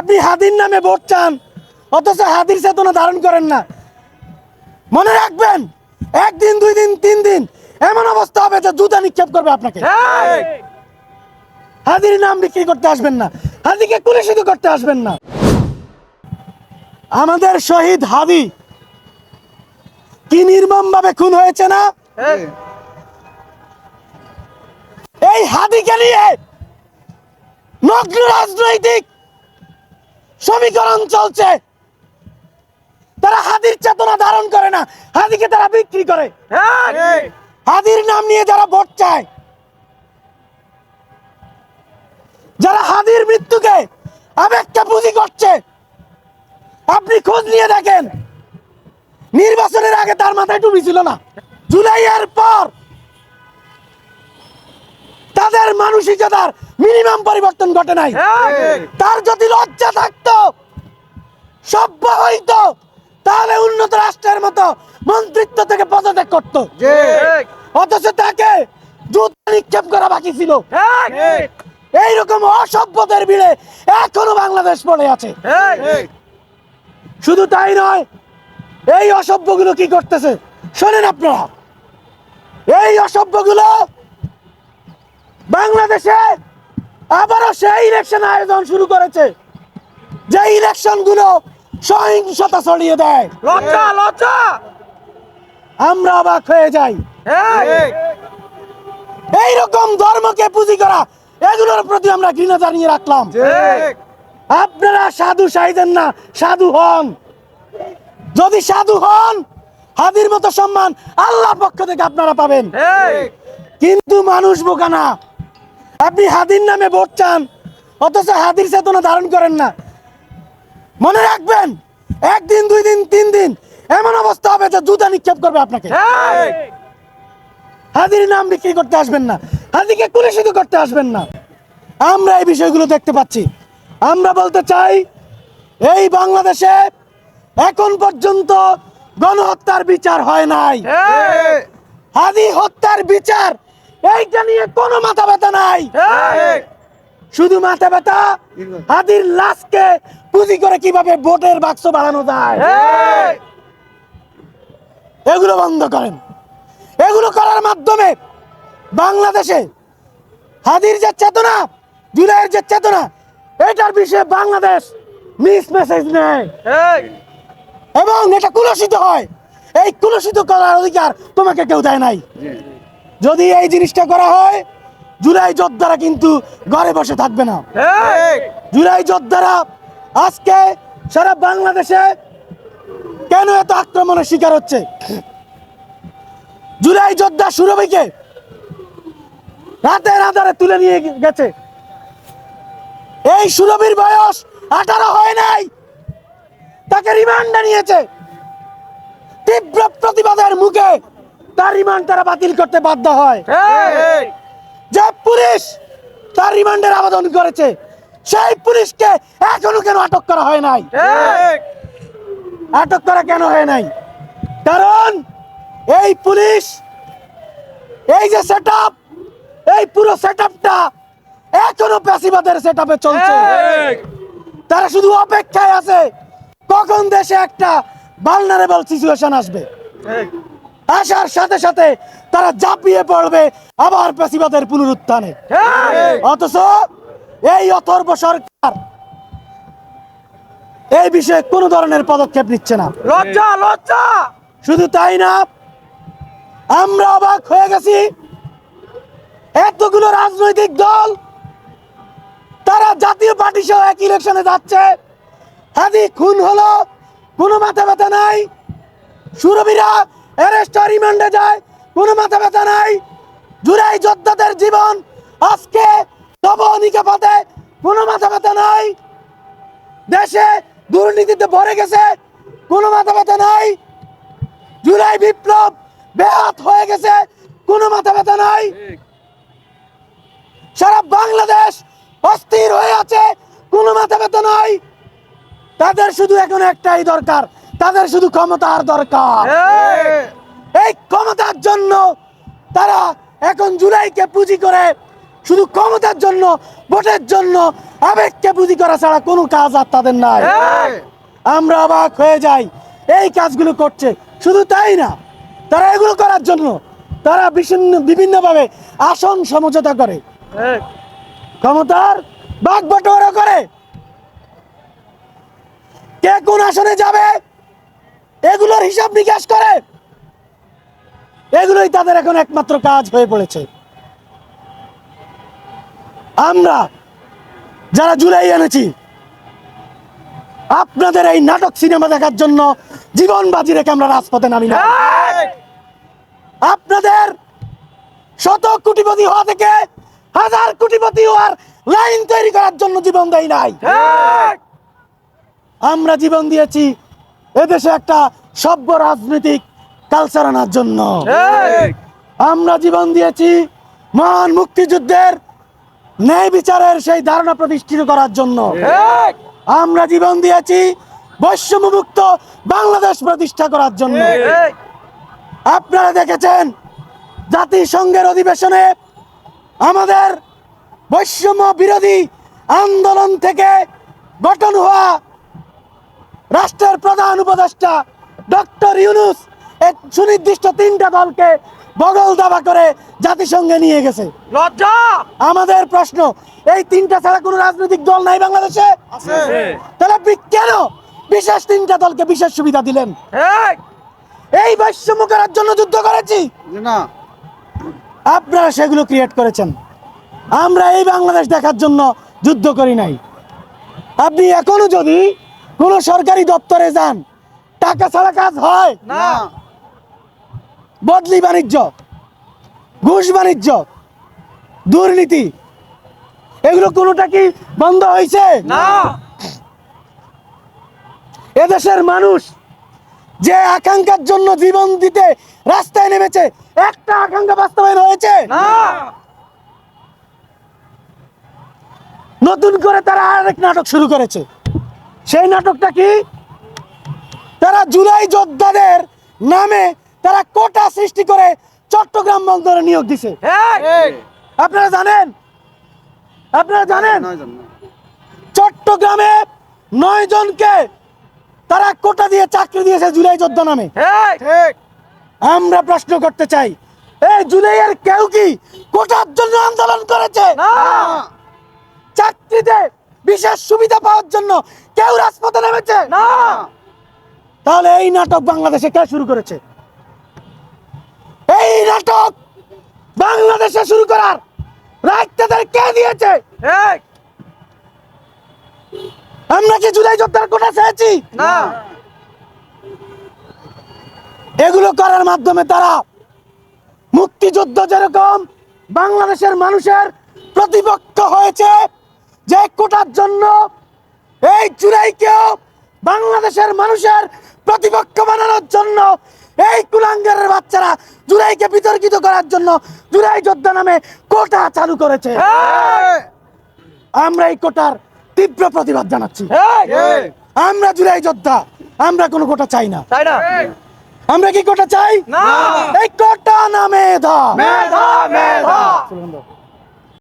আপনি হাদির নামে ভোট চান, অথচ হাদির চেতনা ধারণ করেন না। মনে রাখবেন, একদিন, 2 দিন, 3 দিন এমন অবস্থা হবে যে জুতা নিক্ষেপ করবে আপনাকে। হাদির নাম বিক্রি করতে আসবেন না, হাদিকে কুলুষিত করতে আসবেন না। আমাদের শহীদ হাদি কি নির্মমভাবে খুন হয়েছে না? এই হাদিকে নিয়ে নগ্ন রাজনৈতিক সমীকরণ চলছে। তারা হাদির চেতনা ধারণ করে না, হাদিকে তারা বিক্রি করে। হাদির নাম নিয়ে যারা ভোট চায়, যারা হাদির মৃত্যুকে আবেগকে পুঁজি করছে, আপনি খোঁজ নিয়ে দেখেন, নির্বাচনের আগে তার মাথায় টুপি ছিল না। জুলাইয়ের পর তাদের মানসিকতার মিনিমাম পরিবর্তন ঘটে নাই। তার যদি লজ্জা থাকতো, সভ্য হইতো, তাহলে উন্নত রাষ্ট্রের মতো মন্ত্রিত্ব থেকে পদত্যাগ করতো। অথচ তাকে জুতা নিক্ষেপ করা বাকি ছিল। এইরকম অসভ্যদের ভিড়ে এখনো বাংলাদেশ পড়ে আছে। শুধু তাই নয়, এই অসভ্যগুলো কি করতেছে শোনেন আপনারা। এই অসভ্যগুলো বাংলাদেশে আবারও সেই ইলেকশন আয়োজন শুরু করেছে, যে ইলেকশন গুলো সহিংসতা ছড়িয়ে দেয়। লজ্জা লজ্জা, আমরা অবাক হয়ে যাই। এইরকম ধর্মকে পুঁজি করা, এগুলোর প্রতি আমরা ঘৃণা জানিয়ে রাখলাম। আপনারা সাধু চাইছেন না, সাধু হন। যদি সাধু হন, হাদির মতো সম্মান আল্লাহর পক্ষ থেকে আপনারা পাবেন। কিন্তু মানুষ বোকা না। আপনি হাদির নামে ভোট চান, অথচ হাদির চেতনা ধারণ করেন না। মনে রাখবেন, একদিন, 2 দিন, 3 দিন এমন অবস্থা হবে যে জুতা নিক্ষেপ করবে আপনাকে। হাদির নাম বিক্রি করতে আসবেন না, হাদিকে কুলুষিত করতে আসবেন না। আমরা এই বিষয়গুলো দেখতে পাচ্ছি। আমরা বলতে চাই, এই বাংলাদেশে এখন পর্যন্ত গণহত্যার বিচার হয় নাই। হাদি হত্যার বিচার, এইটা নিয়ে কোনো মাথা ব্যথা নাই। শুধু মাথা ব্যথা হাদির লাশকে পুঁজি করে কিভাবে ভোটের বাক্স বাড়ানো যায়। এগুলো বন্ধ করেন। এগুলো করার মাধ্যমে বাংলাদেশে হাদির যে চেতনা, জুলাইয়ের যে চেতনা, এটার বিষয়ে বাংলাদেশ মিস মেসেজ নেয় এবং এটা কুলুষিত হয়। এই কুলুষিত করার অধিকার তোমাকে কেউ দেয় নাই। যদি এই জিনিসটা করা হয়, জুলাই যোদ্ধারা কিন্তু ঘরে বসে থাকবে না। জুলাই যোদ্ধারা আজকে সারা বাংলাদেশে কেন এত আক্রমণের শিকার হচ্ছে? জুলাই যোদ্ধা সুরভিকে রাতের আধারে তুলে নিয়ে গেছে। এই সুরভির বয়স 18 হয় নাই, তাকে রিমান্ডে নিয়েছে। তীব্র প্রতিবাদের মুখে তার রিমান্ড তারা বাতিল করতে বাধ্য হয়। যে পুলিশ তার রিমান্ডের আবেদন করেছে, সেই পুলিশকে এখনো কেন আটক করা হয় নাই? আটক করা কেন হয় নাই? কারণ এই পুলিশ, এই যে সেটআপ, এই পুরো সেটআপটা এখনো প্যাসিবাদের সেটআপে চলছে। তারা শুধু অপেক্ষায় আছে কখন দেশে একটা ভালনারেবল সিচুয়েশন আসবে। আসার সাথে সাথে তারা ঝাঁপিয়ে পড়বে আবার প্যাসিবাদের পুনরুত্থানে। অথচ এই অথর্ব সরকার এই বিষয়ে কোনো ধরনের পদক্ষেপ নিচ্ছে না। লজ্জা লজ্জা। শুধু তাই না, আমরা অবাক হয়ে গেছি, এতগুলো রাজনৈতিক দল তারা জাতীয় পার্টি সহ এক ইলেকশনে যাচ্ছে। হাদি খুন হলো, কোনো মাথা ব্যথা নাই। সুরভীরা অ্যারেস্ট রিমান্ডে যায়, কোনো মাথা ব্যথা নাই। জুলাই যোদ্ধাদের জীবন আজকে নবনিকাপাতে, কোনো মাথা ব্যথা নাই। দেশে দুর্নীতিতে ভরে গেছে, কোনো মাথা ব্যথা নাই। জুলাই বিপ্লব ব্যাহত হয়ে গেছে, কোনো মাথা ব্যথা নাই। সারা বাংলাদেশ অস্থির হয়ে আছে, কোনো মাথা ব্যথা নাই। তাদের শুধু এখন একটাই দরকার, তাদের শুধু ক্ষমতার দরকার। এই ক্ষমতার জন্য তারা এখন জুলাইকে পুঁজি করে শুধু ক্ষমতার জন্য, ভোটের জন্য আবেগকে বুদ্ধি করা ছাড়া কোনো কাজ আর তাদের নাই। আমরা অবাক হয়ে যাই এই কাজগুলো করছে। শুধু তাই না, তারা এগুলো করার জন্য তারা বিভিন্নভাবে আসন সমঝোতা করে, ক্ষমতার ভাগ বটোয়ারা করে, কে কোন আসনে যাবে এগুলোর হিসাব নিকাশ করে। এগুলোই তাদের এখন একমাত্র কাজ হয়ে পড়েছে। আমরা যারা জুলাই এনেছি আপনাদের এই নাটক সিনেমা দেখার জন্য জীবন বাজি রেখে আমরা রাজপথে নামি না। আপনাদের শত কোটিপতি হওয়া থেকে হাজার কোটিপতি হওয়ার লাইন তৈরি করার জন্য জীবন দেই নাই। আমরা জীবন দিয়েছি এদেশে একটা সভ্য রাজনৈতিক কালচার আনার জন্য। আমরা জীবন দিয়েছি মহান মুক্তিযুদ্ধের ন্যায় বিচারের সেই ধারণা প্রতিষ্ঠিত করার জন্য। আমরা জীবন দিয়েছি বৈষম্যমুক্ত বাংলাদেশ প্রতিষ্ঠা করার জন্য। আপনারা দেখেছেন জাতিসংঘের অধিবেশনে আমাদের বৈষম্য বিরোধী আন্দোলন থেকে গঠন হওয়া রাষ্ট্রের প্রধান উপদেষ্টা ডক্টর ইউনূস এক সুনির্দিষ্ট 3টা দলকে বগল দাবা করে জাতিসংঘে নিয়ে গেছে। লজ্জা! আমাদের প্রশ্ন, এই 3টা ছাড়া কোনো রাজনৈতিক দল নাই বাংলাদেশে? তাহলে আপনি কেন বিশেষ 3টা দলকে বিশেষ সুবিধা দিলেন? এই বৈষম্য করার জন্য যুদ্ধ করেছি না, আপনারা সেগুলো ক্রিয়েট করেছেন। আমরা এই বাংলাদেশ দেখার জন্য যুদ্ধ করি নাই। আপনি এখনো যদি কোনো সরকারি দপ্তরে যান, টাকা ছাড়া কাজ হয় না, বদলি বাণিজ্য, ঘুষ বাণিজ্য, দুর্নীতি, এগুলো কোনোটা কি বন্ধ হয়েছে? না। এদেশের মানুষ যে আকাঙ্ক্ষার জন্য জীবন দিতে রাস্তায় নেমেছে, একটা আকাঙ্ক্ষা বাস্তবায়ন হয়েছে? না। নতুন করে তারা আরেক নাটক শুরু করেছে। সেই নাটকটা কি? তারা জুলাই যোদ্ধাদের নামে তারা কোটা সৃষ্টি করে চট্টগ্রাম বন্দরে নিয়োগ দিছে। আপনারা জানেন? আপনারা জানেন চট্টগ্রামে 9 জনকে তারা কোটা দিয়ে চাকরি দিয়েছে জুলাই যোদ্ধা নামে। আমরা প্রশ্ন করতে চাই, এই জুলাইয়ের কেউ কি কোটার জন্য আন্দোলন করেছে? চাকরিতে বিশেষ সুবিধা পাওয়ার জন্য কেউ রাজপথে নেমেছে? তাহলে এই নাটক বাংলাদেশে কে শুরু করেছে? এই নাটক বাংলাদেশে শুরু করার রাইট তাদের কে দিয়েছে? আমরা কি জুলাই যোদ্ধার কোটা চেয়েছি? না। এগুলো করার মাধ্যমে তারা মুক্তিযুদ্ধ যেরকম বাংলাদেশের মানুষের প্রতিপক্ষ হয়েছে, যে কোটার জন্য এই জুলাইকেও বাংলাদেশের মানুষের প্রতিপক্ষ বানানোর জন্য এই কুলাঙ্গারের বাচ্চারা জুলাইকে বিতর্কিত করার জন্য জুলাই যোদ্ধা নামে কোটা চালু করেছে। আমরা এই কোটার তীব্র প্রতিবাদ জানাচ্ছি। আমরা জুলাই যোদ্ধা, আমরা কোনো কোটা চাই না। তাই না? আমরা কি কোটা চাই? না। এই কোটা না মেধা। মেধা, মেধা।